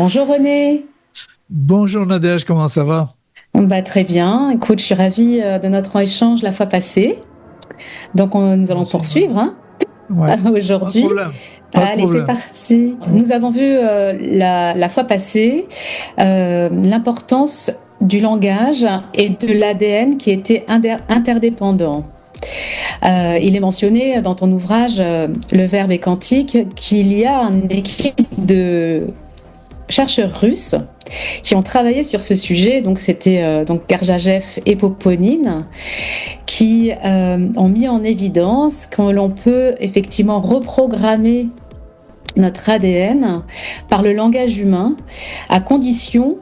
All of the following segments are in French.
Bonjour René. Bonjour Nadège, comment ça va? Très bien. Écoute, je suis ravie de notre échange la fois passée. Donc nous Moi allons aussi, ouais. poursuivre Ouais, pas de aujourd'hui. problème, pas de Allez, c'est problème. parti. Nous avons vu la fois passée l'importance du langage et de l'ADN qui étaient interdépendants. Il est mentionné dans ton ouvrage Le verbe est quantique qu'il y a une équipe de chercheurs russes qui ont travaillé sur ce sujet. Donc c'était donc Gurdjieff et Poponine qui ont mis en évidence que l'on peut effectivement reprogrammer notre ADN par le langage humain à condition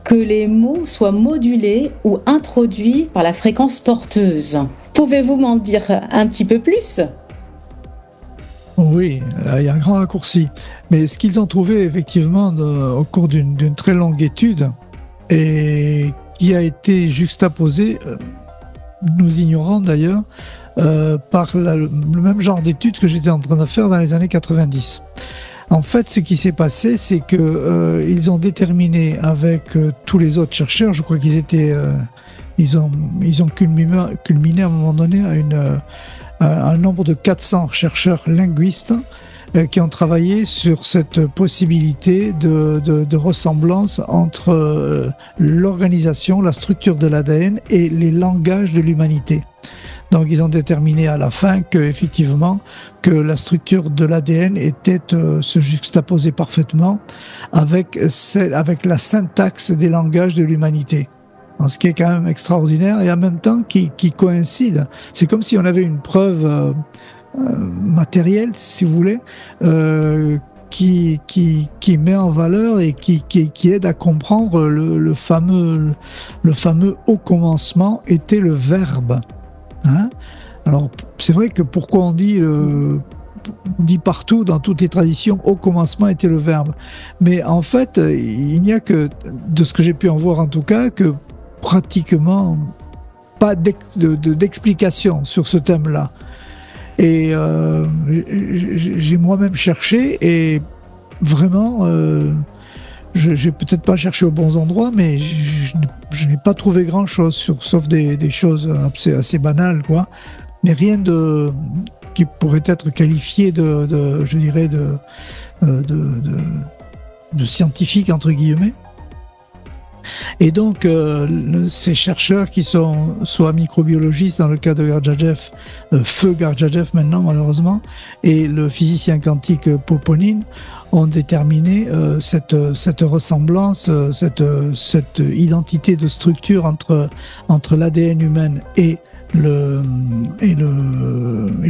que les mots soient modulés ou introduits par la fréquence porteuse. Pouvez-vous m'en dire un petit peu plus? Oui, là, il y a un grand raccourci. Mais ce qu'ils ont trouvé effectivement au cours d'une très longue étude et qui a été juxtaposé, nous ignorant d'ailleurs, par le même genre d'études que j'étais en train de faire dans les années 90. En fait, ce qui s'est passé, c'est que ils ont déterminé avec tous les autres chercheurs, je crois qu'ils étaient, ils ont culminé à un moment donné à un nombre de 400 chercheurs linguistes qui ont travaillé sur cette possibilité de ressemblance entre l'organisation, la structure de l'ADN et les langages de l'humanité. Donc ils ont déterminé à la fin que effectivement que la structure de l'ADN était se juxtaposait parfaitement avec la syntaxe des langages de l'humanité. Ce qui est quand même extraordinaire et en même temps qui coïncide. C'est comme si on avait une preuve matérielle, si vous voulez, qui met en valeur et qui aide à comprendre le fameux au commencement était le verbe. Hein. Alors, c'est vrai que pourquoi on dit partout, dans toutes les traditions, au commencement était le verbe. Mais en fait, il n'y a que, de ce que j'ai pu en voir en tout cas, que pratiquement pas d'explication sur ce thème-là. Et j'ai moi-même cherché et vraiment, j'ai peut-être pas cherché aux bons endroits, mais je n'ai pas trouvé grand-chose, sauf des choses assez banales, quoi. Mais rien qui pourrait être qualifié je dirais, de scientifique, entre guillemets. Et donc, ces chercheurs qui sont soit microbiologistes dans le cas de Gurdjieff, feu Gurdjieff maintenant malheureusement, et le physicien quantique Poponine ont déterminé cette ressemblance, cette identité de structure entre l'ADN humain et le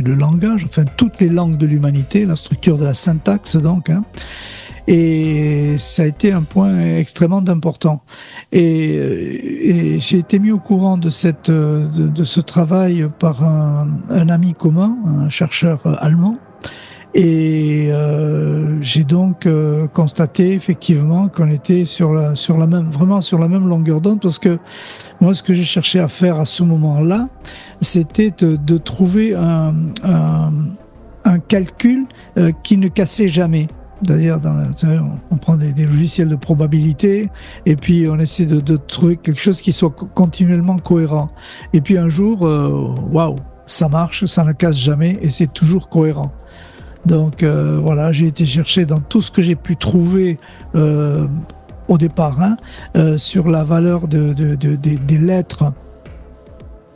langage, enfin toutes les langues de l'humanité, la structure de la syntaxe donc, hein. Et ça a été un point extrêmement important. Et j'ai été mis au courant de ce travail par un ami commun, un chercheur allemand. Et j'ai donc constaté effectivement qu'on était vraiment sur la même longueur d'onde, parce que moi, ce que j'ai cherché à faire à ce moment-là, c'était de trouver un calcul qui ne cassait jamais. D'ailleurs, on prend des logiciels de probabilité et puis on essaie de trouver quelque chose qui soit continuellement cohérent. Et puis un jour, waouh, ça marche, ça ne casse jamais et c'est toujours cohérent. Donc voilà, j'ai été chercher dans tout ce que j'ai pu trouver au départ, hein, sur la valeur des lettres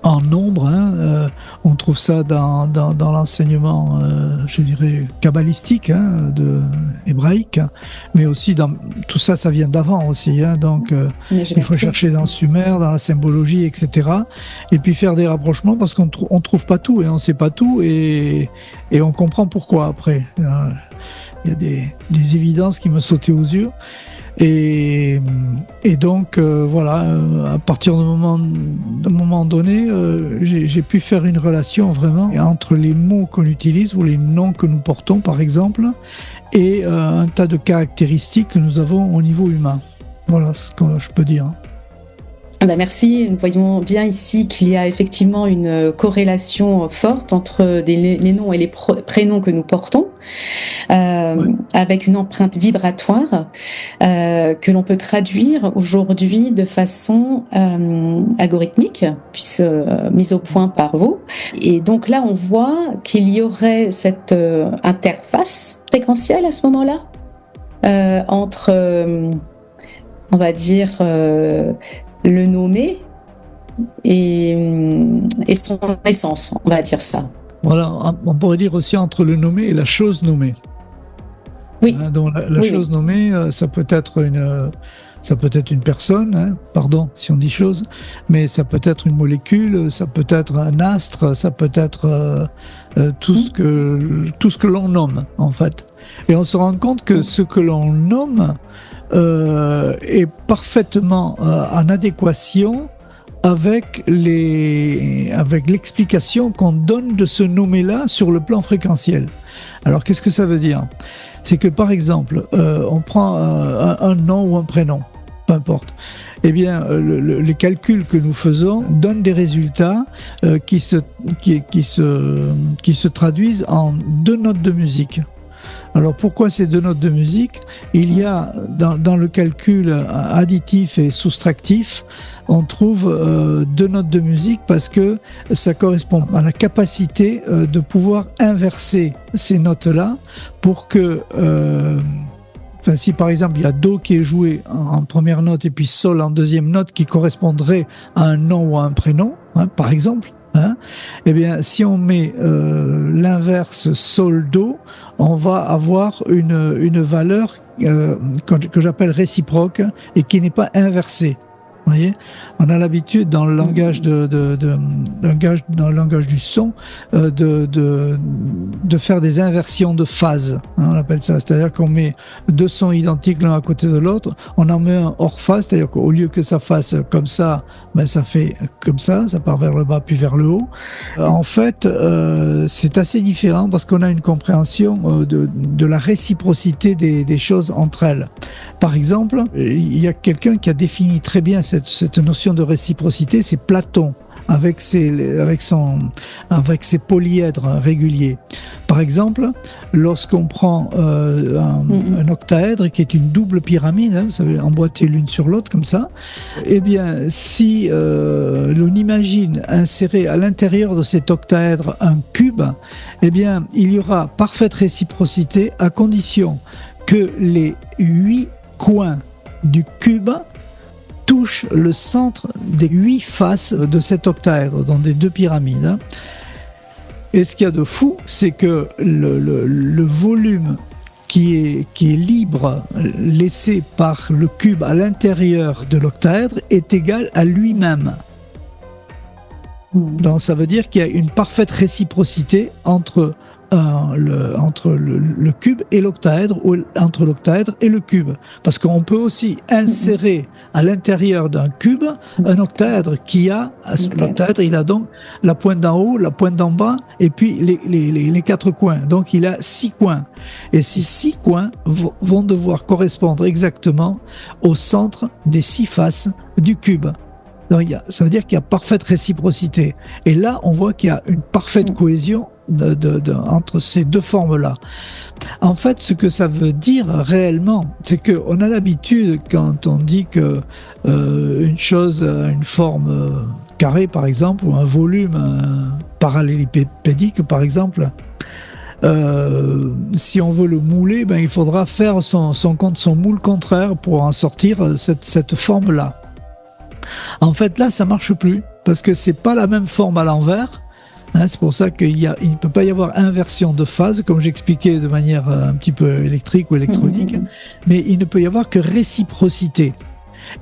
en nombre, hein, on trouve ça dans l'enseignement, je dirais, kabbalistique, hein, hébraïque, mais aussi tout ça, ça vient d'avant aussi, hein, donc il faut chercher dans Sumer, dans la symbologie, etc. Et puis faire des rapprochements parce qu'on trouve pas tout et on sait pas tout et on comprend pourquoi après. Il y a des évidences qui me sautaient aux yeux. Et donc, voilà, à partir d'un moment donné, j'ai pu faire une relation vraiment entre les mots qu'on utilise ou les noms que nous portons, par exemple, et un tas de caractéristiques que nous avons au niveau humain. Voilà ce que je peux dire. Merci. Nous voyons bien ici qu'il y a effectivement une corrélation forte entre les noms et les prénoms que nous portons. avec une empreinte vibratoire que l'on peut traduire aujourd'hui de façon algorithmique, puis mise au point par vous. Et donc là, on voit qu'il y aurait cette interface fréquentielle à ce moment-là entre, on va dire, le nommé et son essence, on va dire ça. Voilà, on pourrait dire aussi entre le nommé et la chose nommée. Oui. Donc la chose nommée, ça peut être une personne, pardon si on dit chose, mais ça peut être une molécule, ça peut être un astre, ça peut être tout ce que l'on nomme en fait. Et on se rend compte que ce que l'on nomme est parfaitement en adéquation avec l'explication qu'on donne de ce nommé-là sur le plan fréquentiel. Alors qu'est-ce que ça veut dire ? C'est que par exemple, on prend un nom ou un prénom, peu importe. Eh bien, les calculs que nous faisons donnent des résultats qui se traduisent en 2 notes de musique. Alors pourquoi ces 2 notes de musique ? Il y a dans le calcul additif et soustractif, on trouve 2 notes de musique parce que ça correspond à la capacité de pouvoir inverser ces notes-là pour que, si par exemple il y a Do qui est joué en première note et puis Sol en deuxième note qui correspondrait à un nom ou à un prénom, par exemple, eh bien, si on met l'inverse Sol-Do, on va avoir une valeur que j'appelle réciproque et qui n'est pas inversée. Vous voyez, on a l'habitude dans le langage dans le langage du son de faire des inversions de phase. On appelle ça, c'est-à-dire qu'on met 2 sons identiques l'un à côté de l'autre, on en met un hors phase, c'est-à-dire qu'au lieu que ça fasse comme ça, ben ça fait comme ça part vers le bas puis vers le haut. En fait, c'est assez différent parce qu'on a une compréhension de la réciprocité des choses entre elles. Par exemple, il y a quelqu'un qui a défini très bien cette notion de réciprocité, c'est Platon, avec ses polyèdres réguliers. Par exemple, lorsqu'on prend un octaèdre qui est une double pyramide, vous savez, emboîtée l'une sur l'autre comme ça, eh bien, si l'on imagine insérer à l'intérieur de cet octaèdre un cube, eh bien, il y aura parfaite réciprocité à condition que les 8 coins du cube touchent le centre des 8 faces de cet octaèdre, dans des 2 pyramides. Et ce qu'il y a de fou, c'est que le volume qui est libre, laissé par le cube à l'intérieur de l'octaèdre, est égal à lui-même. Donc ça veut dire qu'il y a une parfaite réciprocité entre le cube et l'octaèdre, ou entre l'octaèdre et le cube. Parce qu'on peut aussi insérer à l'intérieur d'un cube un octaèdre qui a, l'octaèdre, il a donc la pointe d'en haut, la pointe d'en bas, et puis les 4 coins. Donc il a 6 coins. Et ces 6 coins vont devoir correspondre exactement au centre des 6 faces du cube. Donc, ça veut dire qu'il y a parfaite réciprocité. Et là, on voit qu'il y a une parfaite cohésion entre ces 2 formes-là. En fait, ce que ça veut dire réellement, c'est qu'on a l'habitude, quand on dit que une chose a une forme carrée, par exemple, ou un volume parallélépédique, par exemple, si on veut le mouler, ben, il faudra faire son moule contraire pour en sortir cette forme-là. En fait, là, ça marche plus, parce que c'est pas la même forme à l'envers. C'est pour ça qu'il ne peut pas y avoir inversion de phase, comme j'expliquais de manière un petit peu électrique ou électronique, mais il ne peut y avoir que réciprocité.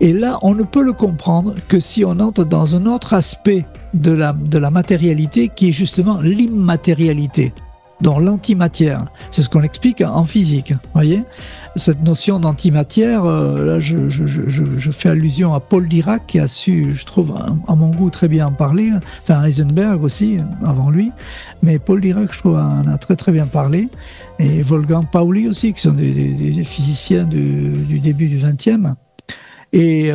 Et là, on ne peut le comprendre que si on entre dans un autre aspect de la matérialité, qui est justement l'immatérialité, dans l'antimatière. C'est ce qu'on explique en physique, voyez. Cette notion d'antimatière, là je fais allusion à Paul Dirac qui a su, je trouve, à mon goût, très bien en parler, enfin Heisenberg aussi, avant lui, mais Paul Dirac, je trouve, en a très très bien parlé, et Wolfgang Pauli aussi, qui sont des physiciens du début du XXe. Et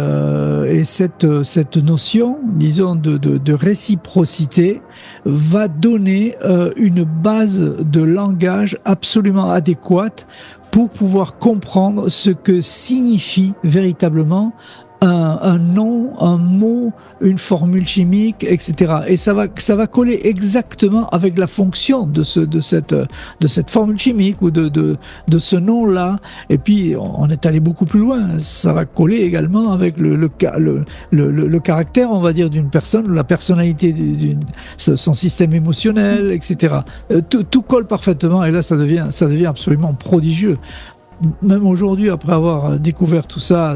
cette notion, disons, de réciprocité va donner une base de langage absolument adéquate pour pouvoir comprendre ce que signifie véritablement un nom, un mot, une formule chimique, etc. Et ça va coller exactement avec la fonction de cette formule chimique ou de ce nom-là. Et puis, on est allé beaucoup plus loin. Ça va coller également avec le caractère, on va dire, d'une personne, la personnalité, son système émotionnel, etc. Tout colle parfaitement. Et là, ça devient absolument prodigieux. Même aujourd'hui, après avoir découvert tout ça,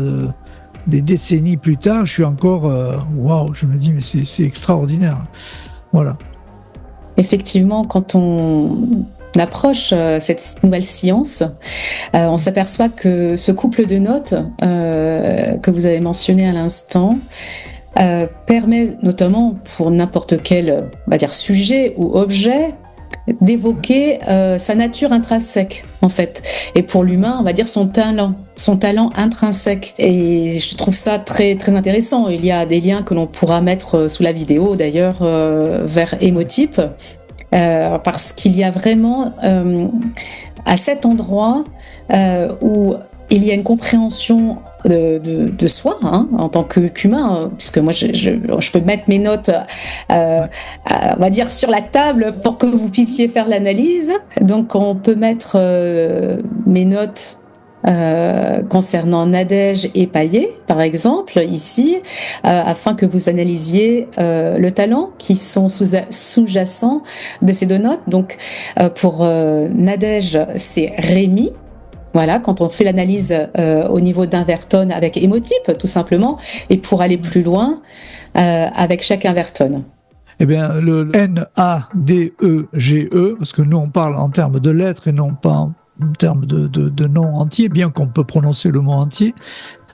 des décennies plus tard, je suis encore waouh, je me dis mais c'est extraordinaire. Voilà. Effectivement, quand on approche cette nouvelle science, on s'aperçoit que ce couple de notes que vous avez mentionné à l'instant permet notamment pour n'importe quel, on va dire, sujet ou objet d'évoquer sa nature intrinsèque en fait, et pour l'humain on va dire son talent intrinsèque, et je trouve ça très très intéressant. Il y a des liens que l'on pourra mettre sous la vidéo d'ailleurs vers Emotype, parce qu'il y a vraiment à cet endroit où il y a une compréhension de soi en tant qu'humain, puisque moi je peux mettre mes notes on va dire sur la table pour que vous puissiez faire l'analyse. Donc on peut mettre mes notes concernant Nadège et Payet par exemple ici, afin que vous analysiez le talent qui sont sous-jacents de ces deux notes. Donc pour Nadège c'est Rémi. Voilà, quand on fait l'analyse au niveau d'invertone avec Emotype, tout simplement, et pour aller plus loin, avec chaque invertone. Eh bien, le N-A-D-E-G-E, parce que nous on parle en termes de lettres et non pas en termes de noms entiers, bien qu'on peut prononcer le mot entier,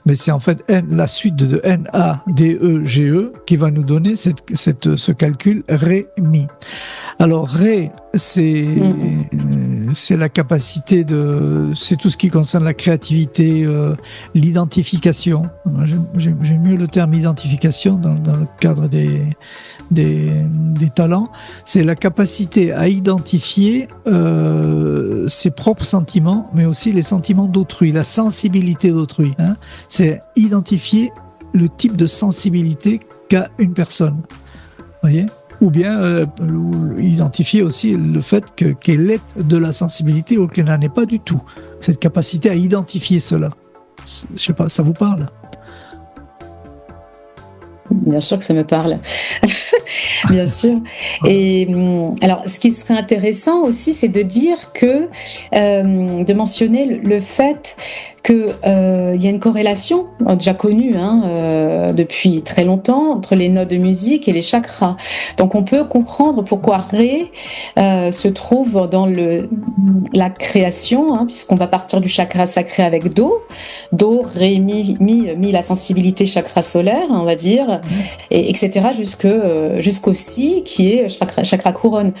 mais c'est en fait la suite de N-A-D-E-G-E qui va nous donner ce calcul Ré-Mi. Alors Ré, c'est la capacité c'est tout ce qui concerne la créativité, l'identification. J'aime mieux le terme identification dans le cadre des talents. C'est la capacité à identifier ses propres sentiments, mais aussi les sentiments d'autrui, la sensibilité d'autrui. C'est identifier le type de sensibilité qu'a une personne. Voyez ? Ou bien identifier aussi le fait qu'elle ait de la sensibilité ou qu'elle n'en ait pas du tout. Cette capacité à identifier cela. Je sais pas, ça vous parle ? Bien sûr que ça me parle. Bien sûr. Et alors, ce qui serait intéressant aussi, c'est de dire que, de mentionner le fait qu'il y a une corrélation déjà connue depuis très longtemps entre les notes de musique et les chakras. Donc on peut comprendre pourquoi Ré se trouve dans la création, puisqu'on va partir du chakra sacré avec Do, Ré, Mi, la sensibilité chakra solaire, on va dire, et etc. jusqu'au Si, qui est chakra couronne.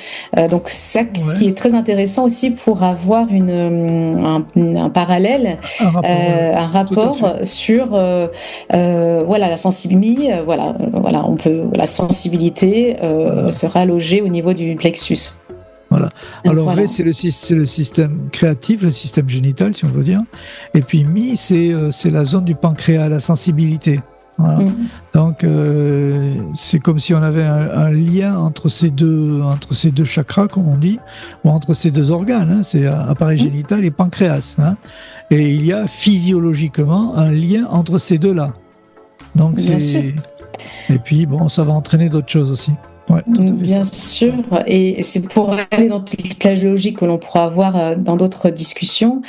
Donc ça, ce qui est très intéressant aussi pour avoir un parallèle, un rapport sur la sensibilité. La sensibilité sera logée au niveau du plexus. Voilà. Alors Ré, c'est le système créatif, le système génital, si on veut dire. Et puis Mi, c'est la zone du pancréas, la sensibilité. Voilà. Donc c'est comme si on avait un lien entre ces deux chakras, comme on dit, ou entre ces deux organes. C'est appareil génital et pancréas. Et il y a physiologiquement un lien entre ces deux-là. Donc et puis bon, ça va entraîner d'autres choses aussi. Ouais, tout à fait. Bien sûr, et c'est pour aller dans toute la logique que l'on pourra avoir dans d'autres discussions,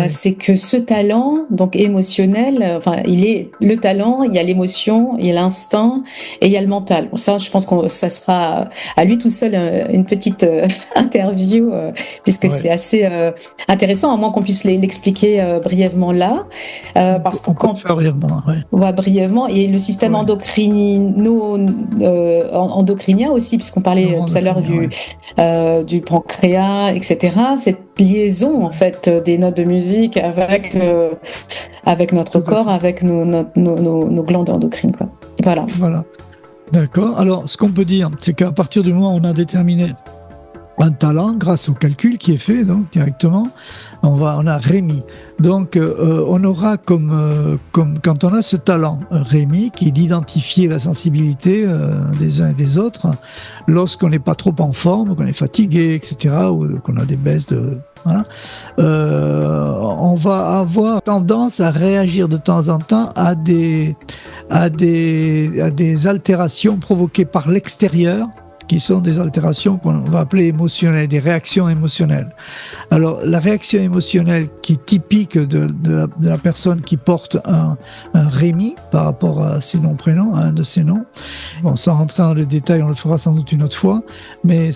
c'est que ce talent, donc émotionnel, il est le talent, il y a l'émotion, il y a l'instinct et il y a le mental. Bon, ça, je pense que ça sera à lui tout seul une petite interview, puisque c'est assez intéressant, à moins qu'on puisse l'expliquer brièvement là, parce que quand on brièvement, brièvement, et le système endocrinien aussi, puisqu'on parlait tout à l'heure du pancréas, etc. Cette liaison en fait des notes de musique avec avec notre corps, avec nos glandes endocrines, quoi. Voilà. D'accord. Alors, ce qu'on peut dire, c'est qu'à partir du moment où on a déterminé un talent grâce au calcul qui est fait donc directement, on a Rémi. Donc on aura comme quand on a ce talent Rémi qui est d'identifier la sensibilité des uns et des autres lorsqu'on n'est pas trop en forme, qu'on est fatigué, etc., ou qu'on a des baisses de voilà, on va avoir tendance à réagir de temps en temps à des altérations provoquées par l'extérieur, qui sont des altérations qu'on va appeler émotionnelles, des réactions émotionnelles. Alors, la réaction émotionnelle qui est typique de la personne qui porte un Rémi par rapport à ses noms-prénoms, à un de ses noms, bon, sans rentrer dans le détail, on le fera sans doute une autre fois, mais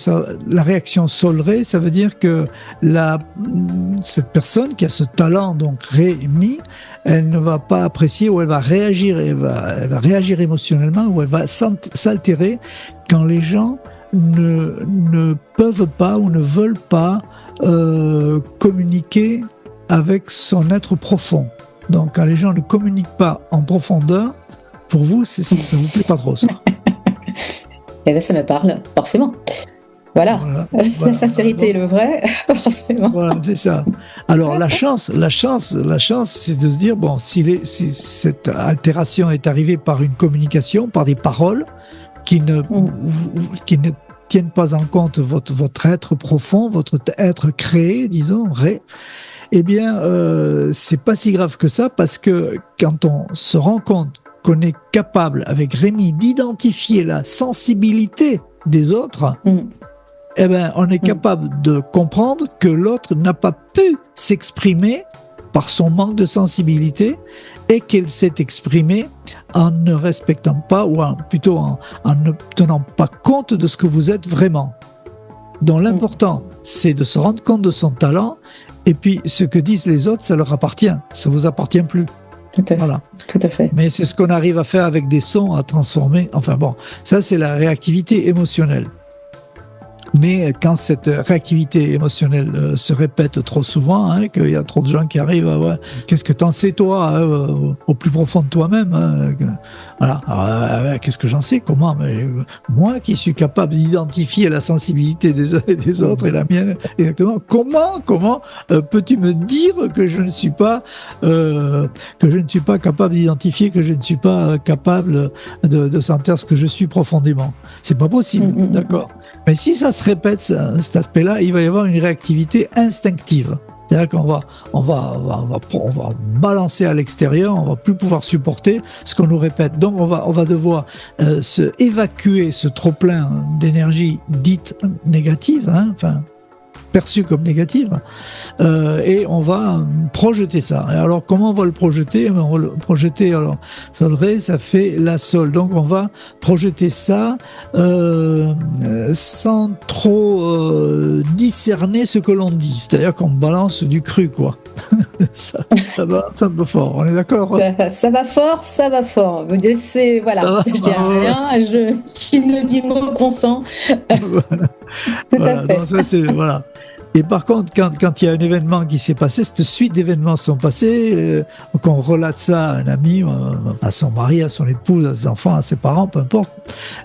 la réaction Sol-Ré, ça veut dire que cette personne qui a ce talent, donc Rémi, elle ne va pas apprécier, ou elle va réagir émotionnellement, ou elle va s'altérer quand les gens ne peuvent pas ou ne veulent pas communiquer avec son être profond. Donc, quand les gens ne communiquent pas en profondeur, pour vous, ça vous plaît pas trop, ça. Eh bien, ça me parle, forcément. Voilà. La sincérité est le vrai, forcément. Voilà, c'est ça. Alors, la chance, c'est de se dire, bon, si cette altération est arrivée par une communication, par des paroles, qui ne tiennent pas en compte votre être profond, votre être créé, disons, eh bien, c'est pas si grave que ça, parce que quand on se rend compte qu'on est capable, avec Rémi, d'identifier la sensibilité des autres, eh ben, on est capable de comprendre que l'autre n'a pas pu s'exprimer par son manque de sensibilité, et qu'elle s'est exprimée en ne respectant pas, ou plutôt en ne tenant pas compte de ce que vous êtes vraiment. Donc l'important, c'est de se rendre compte de son talent, et puis ce que disent les autres, ça leur appartient, ça vous appartient plus. Tout à fait. Voilà. Tout à fait. Mais c'est ce qu'on arrive à faire avec des sons, à transformer. Enfin bon, ça c'est la réactivité émotionnelle. Mais quand cette réactivité émotionnelle se répète trop souvent, qu'il y a trop de gens qui arrivent, qu'est-ce que t'en sais toi, au plus profond de toi-même, voilà. Qu'est-ce que j'en sais, comment, mais moi qui suis capable d'identifier la sensibilité des uns et des autres et la mienne exactement, comment peux-tu me dire que je ne suis pas capable d'identifier, que je ne suis pas capable de sentir ce que je suis profondément? C'est pas possible, d'accord? Mais si ça se répète, cet aspect-là, il va y avoir une réactivité instinctive. C'est-à-dire qu'on va balancer à l'extérieur, on va plus pouvoir supporter ce qu'on nous répète. Donc on va devoir se évacuer ce trop-plein d'énergie dite négative, perçue comme négative, et on va projeter ça. Et alors comment on va le projeter? On va le projeter, alors Sol-Ré, ça fait la Sol, donc on va projeter ça sans trop discerner ce que l'on dit, c'est-à-dire qu'on balance du cru, quoi. ça va un peu fort, on est d'accord? Ça va fort. Vous laissez, voilà, je dis rien, qui ne dit mot consent. Tout à fait. Donc ça, c'est, voilà. Et par contre, quand il y a un événement qui s'est passé, cette suite d'événements sont passés, qu'on relate ça à un ami, à son mari, à son épouse, à ses enfants, à ses parents, peu importe,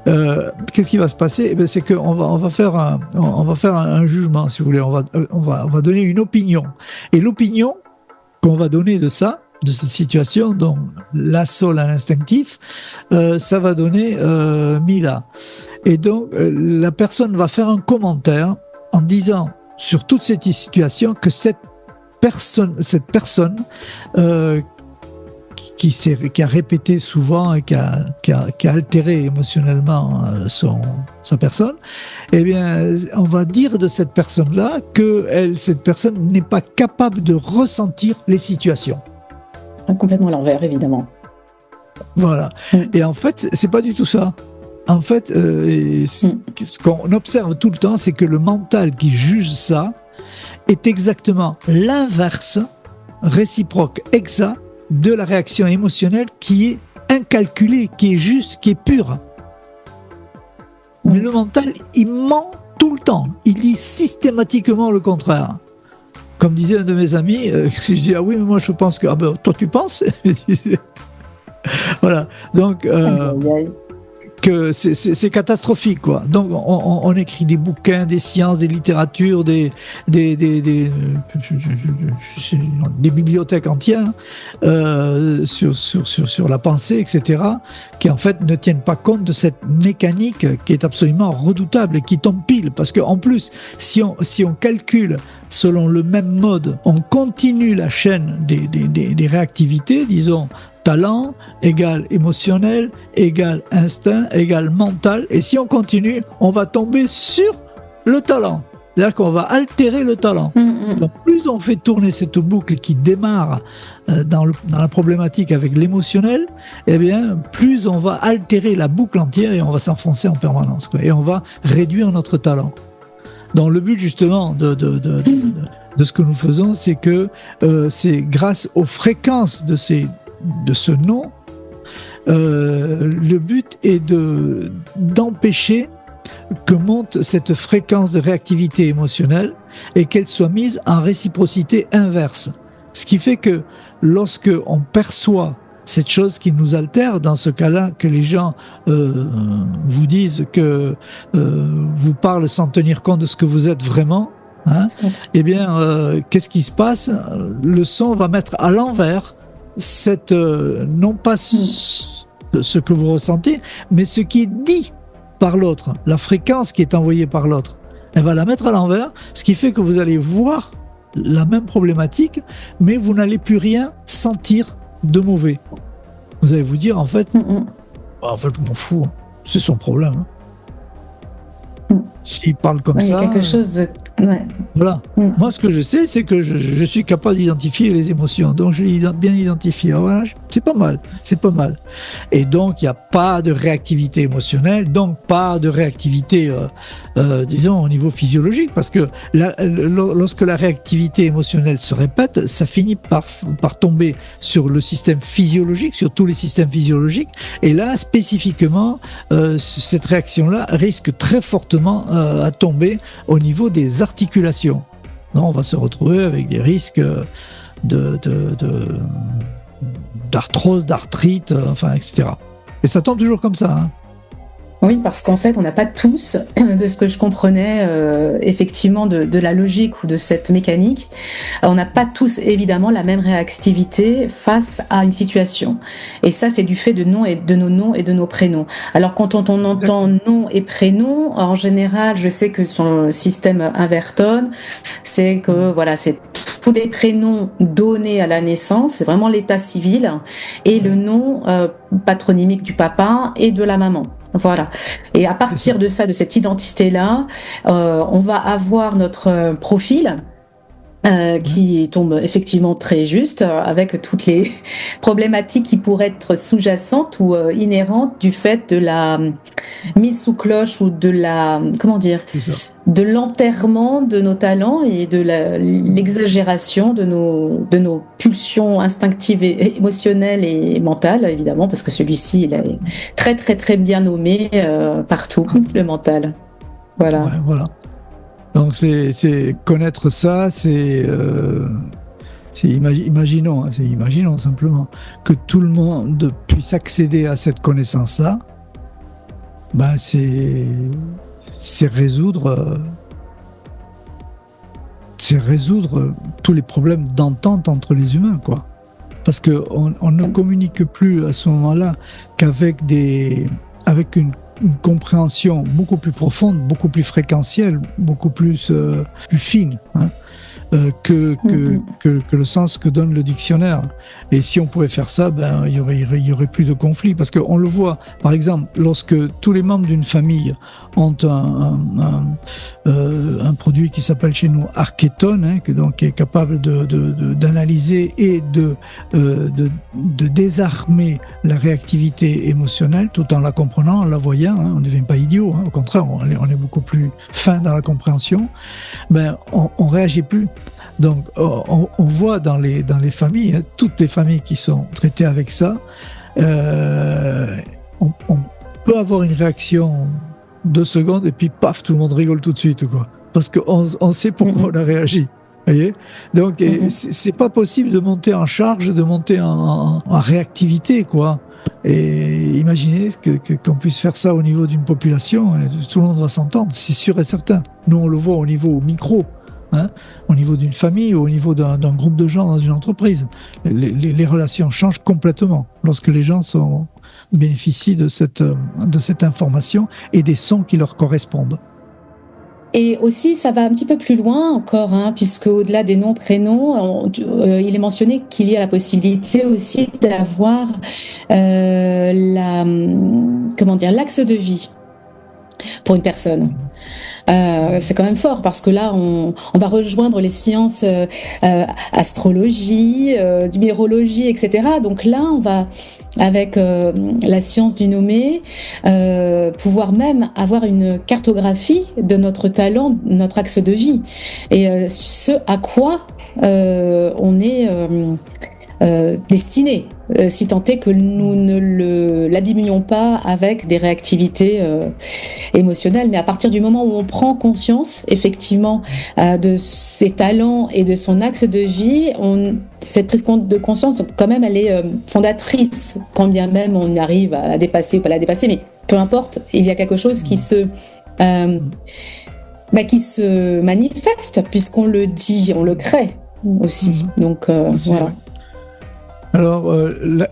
qu'est-ce qui va se passer? Eh bien, c'est qu'on va faire un jugement, si vous voulez. On va donner une opinion. Et l'opinion qu'on va donner de ça, de cette situation, donc la Sol à l'instinctif, ça va donner Mila. Et donc, la personne va faire un commentaire en disant sur toute cette situation que cette personne qui a répété souvent et qui a altéré émotionnellement sa personne, eh bien, on va dire de cette personne-là que cette personne n'est pas capable de ressentir les situations. Complètement à l'envers, évidemment. Voilà. Et en fait, c'est pas du tout ça. En fait, ce qu'on observe tout le temps, c'est que le mental qui juge ça est exactement l'inverse, réciproque, exact, de la réaction émotionnelle qui est incalculée, qui est juste, qui est pure. Mais le mental, il ment tout le temps. Il dit systématiquement le contraire. comme disait un de mes amis, je dis ah oui mais moi je pense que toi tu penses. Voilà, donc que c'est catastrophique quoi. Donc on écrit des bouquins, des sciences, des littératures, des bibliothèques entières sur la pensée, etc., qui en fait ne tiennent pas compte de cette mécanique qui est absolument redoutable et qui tombe pile. Parce qu'en plus, si on calcule selon le même mode, on continue la chaîne des réactivités, disons, talent égale émotionnel, égale instinct, égale mental. Et si on continue, on va tomber sur le talent. C'est-à-dire qu'on va altérer le talent. Donc plus on fait tourner cette boucle qui démarre dans la problématique avec l'émotionnel, eh bien, plus on va altérer la boucle entière et on va s'enfoncer en permanence, quoi. Et on va réduire notre talent. Donc le but justement de ce que nous faisons, c'est que c'est grâce aux fréquences de ce nom, le but est d'empêcher que monte cette fréquence de réactivité émotionnelle et qu'elle soit mise en réciprocité inverse. Ce qui fait que lorsque on perçoit cette chose qui nous altère, dans ce cas-là, que les gens vous disent que vous parlent sans tenir compte de ce que vous êtes vraiment, hein, eh bien, qu'est-ce qui se passe? Le son va mettre à l'envers non pas ce que vous ressentez, mais ce qui est dit par l'autre, la fréquence qui est envoyée par l'autre. Elle va la mettre à l'envers, ce qui fait que vous allez voir la même problématique, mais vous n'allez plus rien sentir de mauvais. Vous allez vous dire, en fait, je m'en fous, hein. C'est son problème. Hein. S'il parle comme ça... Il y a quelque chose de... Ouais. Voilà. Moi, ce que je sais, c'est que je suis capable d'identifier les émotions. Donc, je l'ai bien identifié. Voilà, c'est pas mal. C'est pas mal. Et donc, il n'y a pas de réactivité émotionnelle, donc pas de réactivité, disons, au niveau physiologique. Parce que lorsque la réactivité émotionnelle se répète, ça finit par tomber sur le système physiologique, sur tous les systèmes physiologiques. Et là, spécifiquement, cette réaction-là risque très fortement à tomber au niveau des articulations. Non, on va se retrouver avec des risques d'arthrose, d'arthrite, enfin, etc. Et ça tombe toujours comme ça. Hein. Oui, parce qu'en fait, on n'a pas tous, de ce que je comprenais effectivement de la logique ou de cette mécanique, on n'a pas tous évidemment la même réactivité face à une situation. Et ça, c'est du fait de nos noms et de nos prénoms. Alors quand on entend nom et prénom, en général, je sais que sur le système Inverton, c'est que voilà, c'est tous les prénoms donnés à la naissance, c'est vraiment l'état civil, et le nom patronymique du papa et de la maman. Voilà. Et à partir de ça, de cette identité-là, on va avoir notre profil qui tombe effectivement très juste, avec toutes les problématiques qui pourraient être sous-jacentes ou inhérentes du fait de la mise sous cloche ou de la, de l'enterrement de nos talents et de l'exagération de nos pulsions instinctives et émotionnelles et mentales, évidemment, parce que celui-ci, il est très très très bien nommé partout, le mental. Voilà. Ouais, voilà. Donc c'est connaître ça, imaginons simplement que tout le monde puisse accéder à cette connaissance-là. Ben c'est résoudre tous les problèmes d'entente entre les humains, quoi. Parce que on ne communique plus à ce moment-là qu'avec avec une compréhension beaucoup plus profonde, beaucoup plus fréquentielle, beaucoup plus fine, hein, que le sens que donne le dictionnaire. Et si on pouvait faire ça, ben il y aurait plus de conflits, parce qu'on le voit, par exemple, lorsque tous les membres d'une famille ont un produit qui s'appelle chez nous archétone, hein, qui est capable d'analyser et de désarmer la réactivité émotionnelle tout en la comprenant, en la voyant, hein, on ne devient pas idiot, hein, au contraire, on est beaucoup plus fin dans la compréhension, ben on réagit plus. Donc on voit dans les familles, hein, toutes les familles qui sont traitées avec ça, on peut avoir une réaction 2 secondes et puis paf, tout le monde rigole tout de suite, quoi. Parce qu'on sait pourquoi on a réagi. Voyez, donc c'est pas possible de monter en charge, de monter en réactivité, quoi. Et imaginez qu'on puisse faire ça au niveau d'une population, et tout le monde va s'entendre, c'est sûr et certain. Nous, on le voit au niveau micro, hein, au niveau d'une famille, ou au niveau d'un groupe de gens dans une entreprise. Les relations changent complètement lorsque les gens bénéficient de cette information et des sons qui leur correspondent. Et aussi, ça va un petit peu plus loin encore, hein, puisque au-delà des noms, prénoms, il est mentionné qu'il y a la possibilité aussi d'avoir l'axe de vie pour une personne. C'est quand même fort parce que là, on va rejoindre les sciences astrologie, numérologie, etc. Donc là, on va, avec la science du nommé, pouvoir même avoir une cartographie de notre talent, notre axe de vie, et ce à quoi on est destiné, si tant est que nous ne l'abîmions pas avec des réactivités émotionnelles. Mais à partir du moment où on prend conscience, effectivement, de ses talents et de son axe de vie, cette prise de conscience, quand même, elle est fondatrice, quand bien même on arrive à la dépasser ou pas la dépasser, mais peu importe, il y a quelque chose qui se manifeste, puisqu'on le dit, on le crée aussi. Donc, voilà. Alors,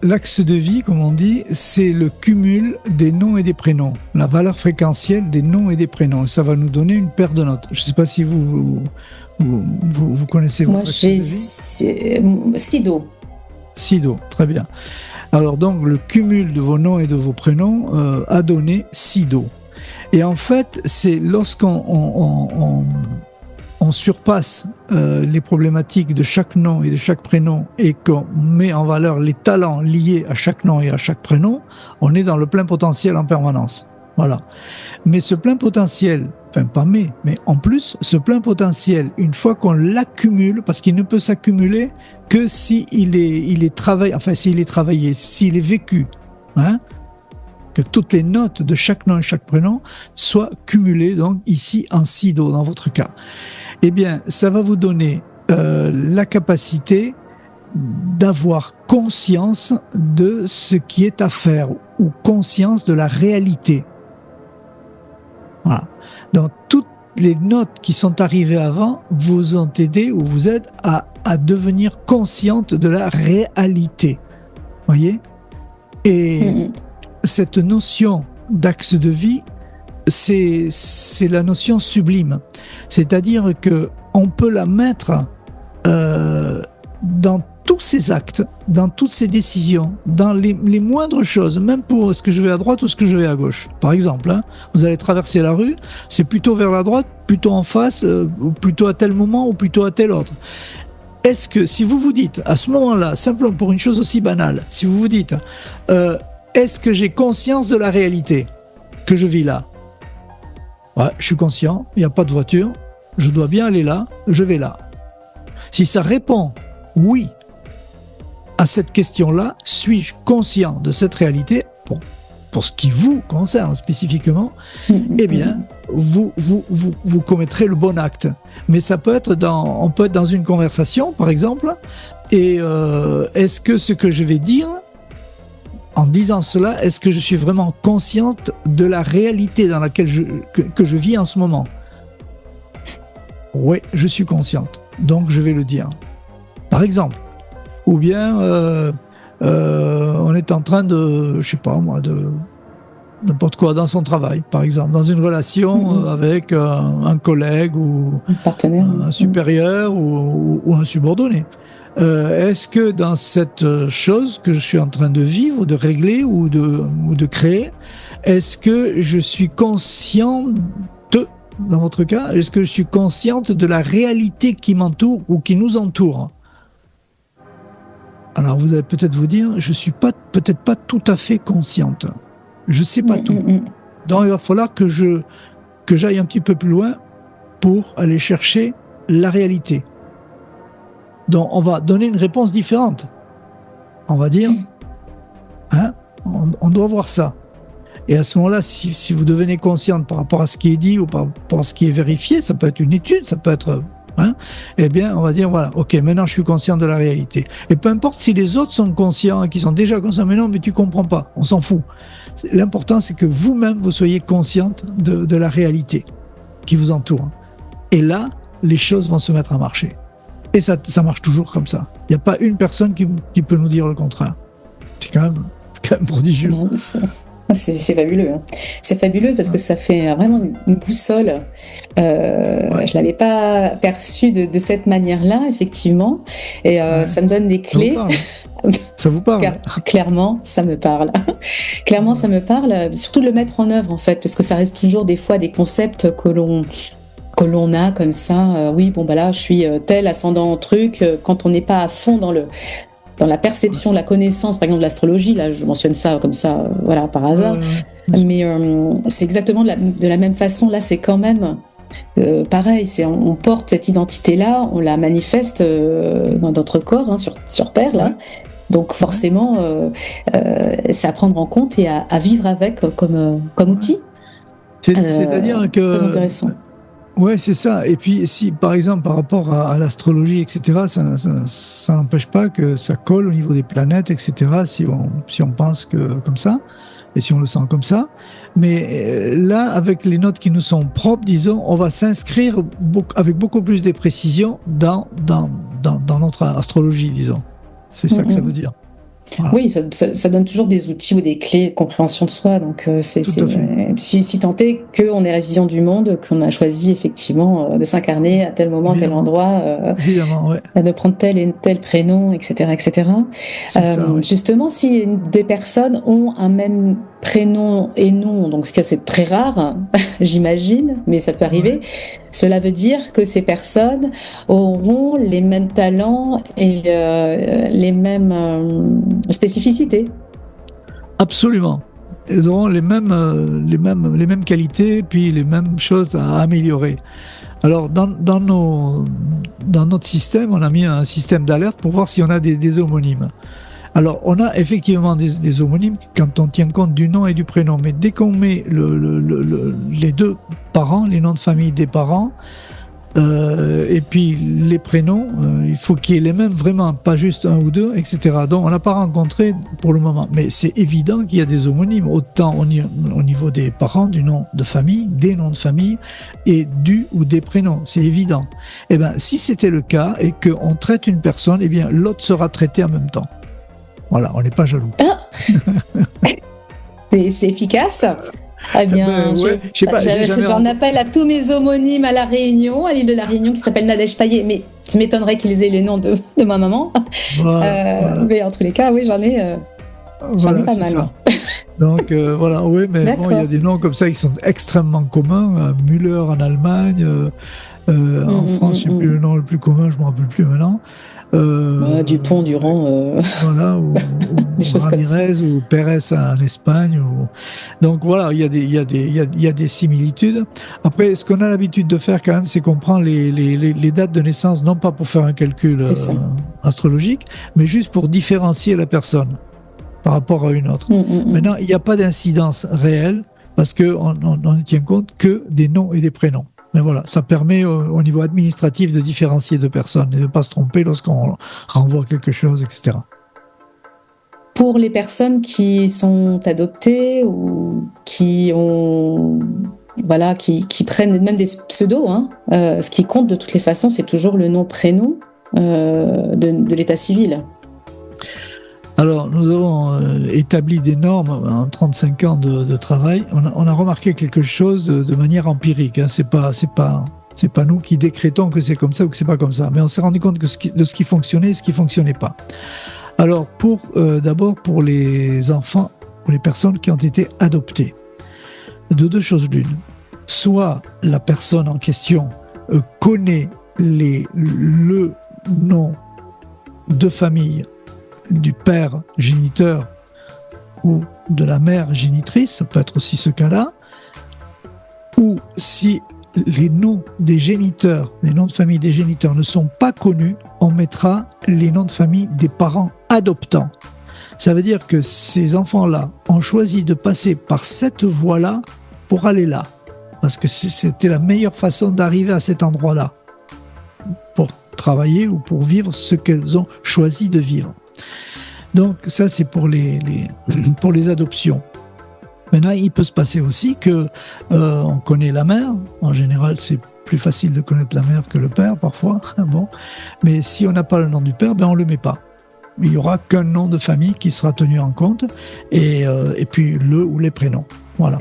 l'axe de vie, comme on dit, c'est le cumul des noms et des prénoms, la valeur fréquentielle des noms et des prénoms. Ça va nous donner une paire de notes. Je ne sais pas si vous connaissez votre axe de vie. Moi, j'ai Sido. Sido, très bien. Alors donc, le cumul de vos noms et de vos prénoms a donné Sido. Et en fait, c'est lorsqu'on surpasse les problématiques de chaque nom et de chaque prénom et qu'on met en valeur les talents liés à chaque nom et à chaque prénom, on est dans le plein potentiel en permanence. Voilà. Mais ce plein potentiel, mais en plus, ce plein potentiel, une fois qu'on l'accumule, parce qu'il ne peut s'accumuler que s'il est travaillé, s'il est vécu, hein, que toutes les notes de chaque nom et chaque prénom soient cumulées, donc ici en Sido, dans votre cas. Eh bien, ça va vous donner la capacité d'avoir conscience de ce qui est à faire ou conscience de la réalité. Voilà. Donc, toutes les notes qui sont arrivées avant vous ont aidé ou vous aident à devenir consciente de la réalité. Voyez ? Et cette notion d'axe de vie, c'est la notion sublime. C'est-à-dire qu'on peut la mettre dans tous ses actes, dans toutes ses décisions, dans les moindres choses, même pour est-ce que je vais à droite ou est-ce que je vais à gauche. Par exemple, hein, vous allez traverser la rue, c'est plutôt vers la droite, plutôt en face, ou plutôt à tel moment ou plutôt à tel autre. Est-ce que, si vous vous dites, à ce moment-là, simplement pour une chose aussi banale, si vous vous dites, est-ce que j'ai conscience de la réalité que je vis là ? Ouais, je suis conscient, il n'y a pas de voiture, je dois bien aller là, je vais là. Si ça répond oui à cette question-là, suis-je conscient de cette réalité pour ce qui vous concerne spécifiquement, eh bien, vous commettrez le bon acte. Mais ça peut être on peut être dans une conversation, par exemple, et est-ce que ce que je vais dire, en disant cela, est-ce que je suis vraiment consciente de la réalité dans laquelle que je vis en ce moment ? Oui, je suis consciente, donc je vais le dire. Par exemple. Ou bien, on est en train de, je sais pas moi, de n'importe quoi dans son travail, par exemple, dans une relation avec un collègue ou un partenaire, un supérieur ou un subordonné. Est-ce que dans cette chose que je suis en train de vivre, ou de régler, ou de créer, est-ce que je suis consciente, dans votre cas, est-ce que je suis consciente de la réalité qui m'entoure ou qui nous entoure ? Alors vous allez peut-être vous dire, je suis peut-être pas tout à fait consciente. Je sais pas tout. Donc il va falloir que j'aille un petit peu plus loin pour aller chercher la réalité. Donc, on va donner une réponse différente. On va dire, hein, on doit voir ça. Et à ce moment-là, si vous devenez consciente par rapport à ce qui est dit ou par rapport à ce qui est vérifié, ça peut être une étude, ça peut être hein, eh bien, on va dire, voilà, ok, maintenant je suis conscient de la réalité. Et peu importe si les autres sont conscients et qu'ils sont déjà conscients, mais non, mais tu comprends pas, on s'en fout. L'important, c'est que vous-même, vous soyez consciente de la réalité qui vous entoure. Et là, les choses vont se mettre à marcher. Et ça marche toujours comme ça. Il n'y a pas une personne qui peut nous dire le contraire. C'est quand même prodigieux. Non, c'est fabuleux. Hein. C'est fabuleux parce que ça fait vraiment une boussole. Je ne l'avais pas perçue de cette manière-là, effectivement. Et ça me donne des clés. Ça vous parle? Clairement, ça me parle. Clairement, ça me parle. Surtout de le mettre en œuvre, en fait, parce que ça reste toujours des fois des concepts que l'on a comme ça. Oui, bon, bah là, je suis tel ascendant truc. Quand on n'est pas à fond dans la perception, la connaissance, par exemple de l'astrologie, là je mentionne ça comme ça, voilà, par hasard, mais c'est exactement de la même façon, là c'est quand même pareil, on porte cette identité-là, on la manifeste dans notre corps, hein, sur Terre, là, donc forcément c'est à prendre en compte et à vivre avec comme outil. C'est-à-dire que... Très intéressant. Ouais, c'est ça. Et puis, si, par exemple, par rapport à l'astrologie, etc., ça n'empêche pas que ça colle au niveau des planètes, etc., si on pense que comme ça, et si on le sent comme ça. Mais là, avec les notes qui nous sont propres, disons, on va s'inscrire avec beaucoup plus de précision dans notre astrologie, disons. C'est ça que ça veut dire. Voilà. Oui, ça donne toujours des outils ou des clés de compréhension de soi. Donc, si tant est qu'on ait la vision du monde, qu'on a choisi effectivement de s'incarner à tel moment, à tel endroit, de prendre tel et tel prénom, etc., etc. Justement, si des personnes ont un même prénom et nom, donc ce qui c'est très rare, j'imagine, mais ça peut arriver. Cela veut dire que ces personnes auront les mêmes talents et les mêmes spécificités. Absolument. Elles auront les mêmes qualités, puis les mêmes choses à améliorer. Alors, dans notre système, on a mis un système d'alerte pour voir si on a des homonymes. Alors, on a effectivement des homonymes quand on tient compte du nom et du prénom, mais dès qu'on met les deux parents, les noms de famille des parents, et puis les prénoms, il faut qu'il y ait les mêmes vraiment, pas juste un ou deux, etc. Donc, on n'a pas rencontré pour le moment, mais c'est évident qu'il y a des homonymes, autant au niveau des parents, du nom de famille, des noms de famille, et du ou des prénoms, c'est évident. Eh bien, si c'était le cas, et qu'on traite une personne, eh bien, l'autre sera traité en même temps. Voilà, on n'est pas jaloux. C'est efficace. Eh bien, j'en appelle à tous mes homonymes à La Réunion, à l'île de La Réunion, qui s'appelle Nadège Payet. Mais ça m'étonnerait qu'ils aient les noms de ma maman. Voilà. Mais en tous les cas, oui, j'en ai pas mal. Ça. Donc voilà, oui, mais bon, il y a des noms comme ça qui sont extrêmement communs. Müller en Allemagne, en France, je ne sais plus le nom le plus commun, je ne me rappelle plus maintenant. Dupont, Durand, voilà, ou Ramirez ou Pérez en Espagne. Donc voilà, il y a des similitudes. Après, ce qu'on a l'habitude de faire quand même, c'est qu'on prend les dates de naissance, non pas pour faire un calcul astrologique, mais juste pour différencier la personne par rapport à une autre. Maintenant, il n'y a pas d'incidence réelle parce qu'on ne tient compte que des noms et des prénoms. Mais voilà, ça permet au niveau administratif de différencier deux personnes et de ne pas se tromper lorsqu'on renvoie quelque chose, etc. Pour les personnes qui sont adoptées ou qui prennent même des pseudos, ce qui compte de toutes les façons, c'est toujours le nom-prénom de l'état civil. Alors, nous avons établi des normes en 35 ans de travail. On a remarqué quelque chose de manière empirique. C'est pas nous qui décrétons que c'est comme ça ou que c'est pas comme ça. Mais on s'est rendu compte de ce qui fonctionnait et ce qui fonctionnait pas. Alors, d'abord pour les enfants, pour les personnes qui ont été adoptées, de deux choses l'une. Soit la personne en question connaît le nom de famille du père géniteur ou de la mère génitrice, ça peut être aussi ce cas-là, ou si les noms des géniteurs, les noms de famille des géniteurs ne sont pas connus, on mettra les noms de famille des parents adoptants. Ça veut dire que ces enfants-là ont choisi de passer par cette voie-là pour aller là, parce que c'était la meilleure façon d'arriver à cet endroit-là. pour travailler ou pour vivre ce qu'elles ont choisi de vivre. Donc ça, c'est pour les adoptions. Maintenant, il peut se passer aussi que on connaît la mère. En général, c'est plus facile de connaître la mère que le père parfois. Bon, mais si on n'a pas le nom du père, ben on le met pas. Il y aura qu'un nom de famille qui sera tenu en compte et puis le ou les prénoms. Voilà.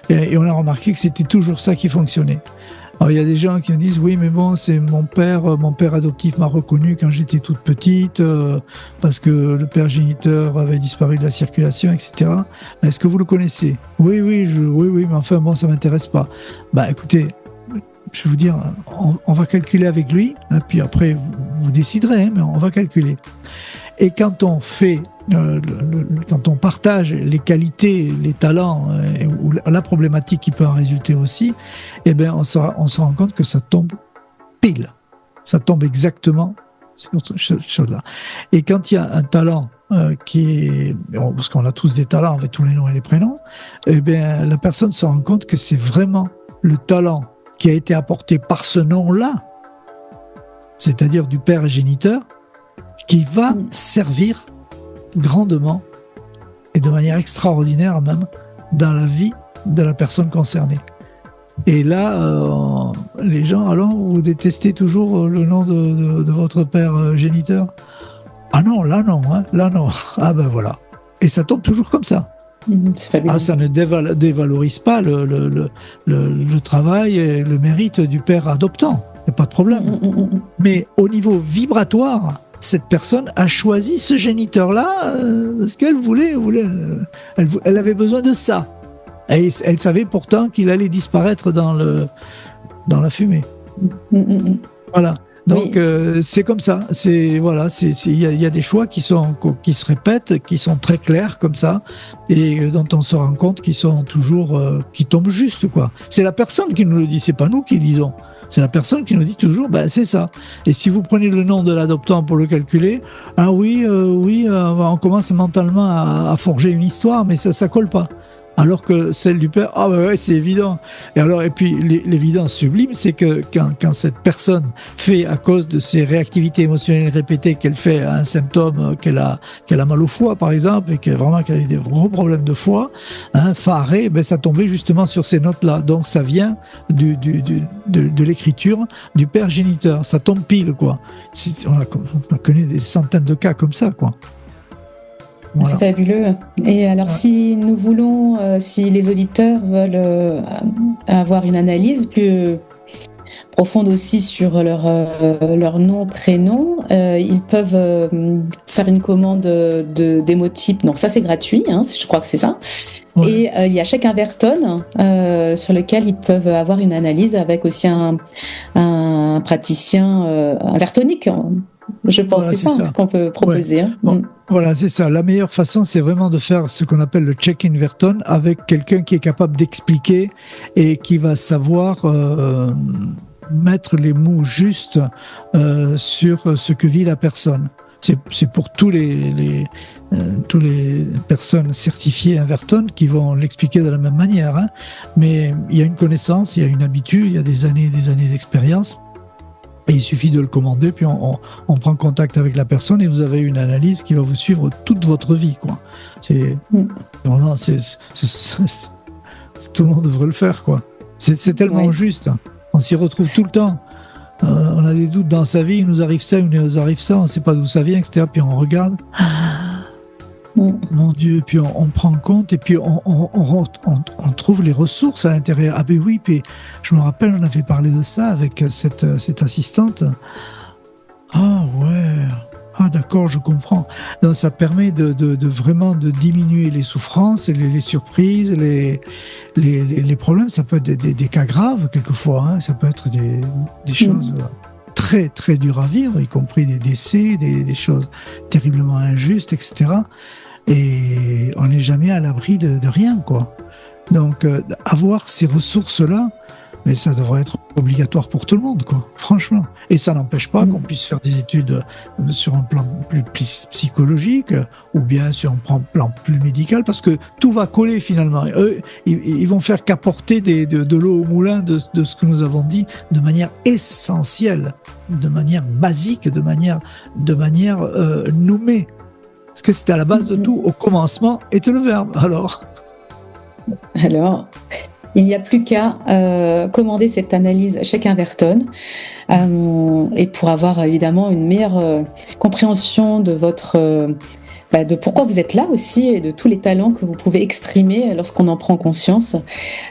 Et on a remarqué que c'était toujours ça qui fonctionnait. Alors il y a des gens qui me disent oui mais bon c'est mon père adoptif m'a reconnu quand j'étais toute petite parce que le père géniteur avait disparu de la circulation, etc. Est-ce que vous le connaissez? Oui mais enfin bon ça m'intéresse pas. Bah écoutez, je vais vous dire, on va calculer avec lui, hein, puis après vous déciderez, hein, mais on va calculer. Et quand on fait, quand on partage les qualités, les talents ou la problématique qui peut en résulter aussi, eh bien on se rend compte que ça tombe pile, ça tombe exactement sur cette chose-là. Et quand il y a un talent qui est, parce qu'on a tous des talents avec tous les noms et les prénoms, eh bien la personne se rend compte que c'est vraiment le talent qui a été apporté par ce nom-là, c'est-à-dire du père géniteur, qui va servir grandement et de manière extraordinaire même dans la vie de la personne concernée. Et là, les gens, alors, vous détestez toujours le nom de votre père géniteur? Ah non, là non, hein, là non. Ah ben voilà. Et ça tombe toujours comme ça. Ça ne dévalorise pas le travail et le mérite du père adoptant. Il n'y a pas de problème. Mais au niveau vibratoire, cette personne a choisi ce géniteur-là parce qu'elle elle avait besoin de ça. Et elle savait pourtant qu'il allait disparaître dans la fumée. Voilà. Donc oui. C'est comme ça. Il y a des choix qui se répètent, qui sont très clairs comme ça, et dont on se rend compte qu'ils sont toujours, qui tombent juste quoi. C'est la personne qui nous le dit, c'est pas nous qui le disons. C'est la personne qui nous dit toujours, c'est ça. Et si vous prenez le nom de l'adoptant pour le calculer, on commence mentalement à forger une histoire, mais ça colle pas. Alors que celle du père, c'est évident. Et puis l'évidence sublime, c'est que quand cette personne fait, à cause de ses réactivités émotionnelles répétées, qu'elle fait un symptôme, qu'elle a mal au foie par exemple, et qu'elle a eu des gros problèmes de foie, faré, ça tombait justement sur ces notes-là. Donc ça vient de l'écriture du père géniteur. Ça tombe pile, quoi. On a connu des centaines de cas comme ça, quoi. Voilà. C'est fabuleux. Et alors, si nous voulons, si les auditeurs veulent avoir une analyse plus profonde aussi sur leur nom, prénom, ils peuvent faire une commande d'émotypes. Donc ça, c'est gratuit, je crois que c'est ça. Ouais. Et il y a chacun Verton sur lequel ils peuvent avoir une analyse avec aussi un praticien, un vertonique. Je pense que c'est ça qu'on peut proposer. Ouais. Bon, voilà, c'est ça. La meilleure façon, c'est vraiment de faire ce qu'on appelle le check-in Verton avec quelqu'un qui est capable d'expliquer et qui va savoir mettre les mots justes sur ce que vit la personne. C'est pour tous les personnes certifiées Verton qui vont l'expliquer de la même manière. Mais il y a une connaissance, il y a une habitude, il y a des années et des années d'expérience. Et il suffit de le commander, puis on prend contact avec la personne et vous avez une analyse qui va vous suivre toute votre vie, quoi. Vraiment, tout le monde devrait le faire, quoi. C'est tellement juste. On s'y retrouve tout le temps. On a des doutes dans sa vie, il nous arrive ça, on ne sait pas d'où ça vient, etc. Puis on regarde. Mon Dieu, puis on prend compte et puis on trouve les ressources à l'intérieur. Ah ben oui, puis je me rappelle, on avait parlé de ça avec cette assistante. Ah ouais, d'accord, je comprends. Donc ça permet de vraiment de diminuer les souffrances, les surprises, les problèmes. Ça peut être des cas graves quelquefois, ça peut être des choses très très dures à vivre, y compris des décès, des choses terriblement injustes, etc. Et on n'est jamais à l'abri de rien, quoi. Donc avoir ces ressources-là, mais ça devrait être obligatoire pour tout le monde, quoi, franchement. Et ça n'empêche pas qu'on puisse faire des études sur un plan plus psychologique ou bien sur un plan plus médical, parce que tout va coller finalement. Eux, ils vont faire qu'apporter de l'eau au moulin de ce que nous avons dit de manière essentielle, de manière basique, de manière nommée. Parce que c'était à la base de tout. Au commencement était le verbe. Alors, il n'y a plus qu'à commander cette analyse chez Quinverton et pour avoir évidemment une meilleure compréhension de de pourquoi vous êtes là aussi et de tous les talents que vous pouvez exprimer lorsqu'on en prend conscience.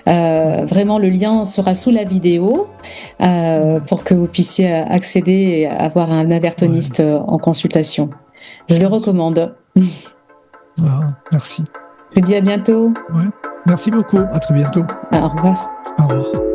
Vraiment, le lien sera sous la vidéo pour que vous puissiez accéder et avoir un avertoniste en consultation. Je le recommande. Merci. Je vous dis à bientôt. Ouais. Merci beaucoup. À très bientôt. Au revoir. Au revoir.